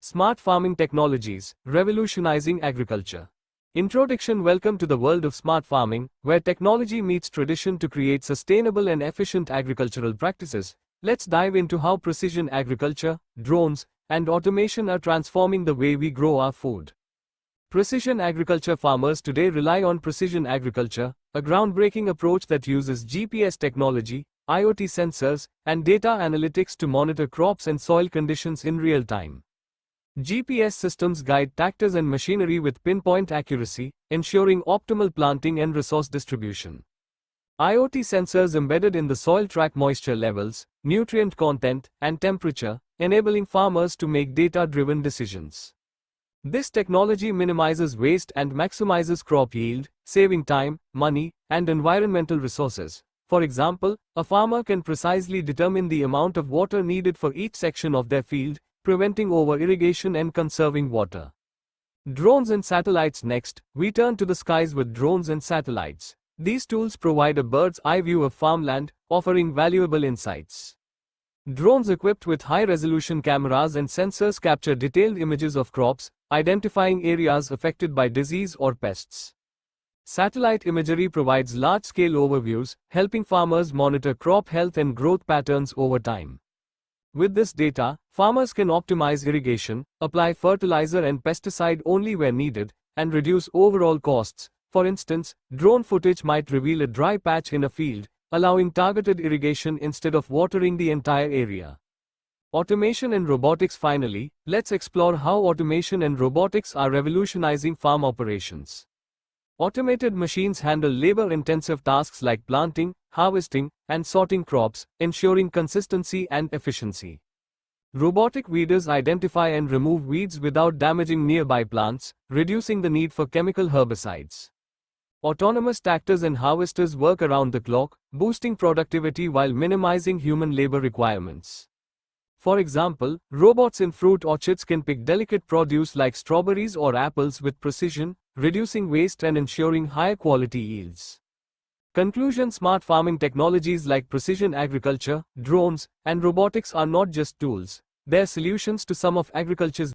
Smart farming technologies, revolutionizing agriculture. Introduction. Welcome to the world of smart farming, where technology meets tradition to create sustainable and efficient agricultural practices. Let's dive into how precision agriculture, drones, and automation are transforming the way we grow our food. Precision agriculture. Farmers today rely on precision agriculture, a groundbreaking approach that uses GPS technology, IoT sensors, and data analytics to monitor crops and soil conditions in real time. GPS systems guide tractors and machinery with pinpoint accuracy, ensuring optimal planting and resource distribution. IoT sensors embedded in the soil track moisture levels, nutrient content, and temperature, enabling farmers to make data-driven decisions. This technology minimizes waste and maximizes crop yield, saving time, money, and environmental resources. For example, a farmer can precisely determine the amount of water needed for each section of their field, preventing over-irrigation and conserving water. Drones and satellites. Next, we turn to the skies with drones and satellites. These tools provide a bird's-eye view of farmland, offering valuable insights. Drones equipped with high-resolution cameras and sensors capture detailed images of crops, identifying areas affected by disease or pests. Satellite imagery provides large-scale overviews, helping farmers monitor crop health and growth patterns over time. With this data, farmers can optimize irrigation, apply fertilizer and pesticide only where needed, and reduce overall costs. For instance, drone footage might reveal a dry patch in a field, allowing targeted irrigation instead of watering the entire area. Automation and robotics. Finally, let's explore how automation and robotics are revolutionizing farm operations. Automated machines handle labor-intensive tasks like planting, harvesting, and sorting crops, ensuring consistency and efficiency. Robotic weeders identify and remove weeds without damaging nearby plants, reducing the need for chemical herbicides. Autonomous tractors and harvesters work around the clock, boosting productivity while minimizing human labor requirements. For example, robots in fruit orchards can pick delicate produce like strawberries or apples with precision, reducing waste and ensuring higher quality yields. Conclusion. Smart farming technologies like precision agriculture, drones, and robotics are not just tools, they're solutions to some of agriculture's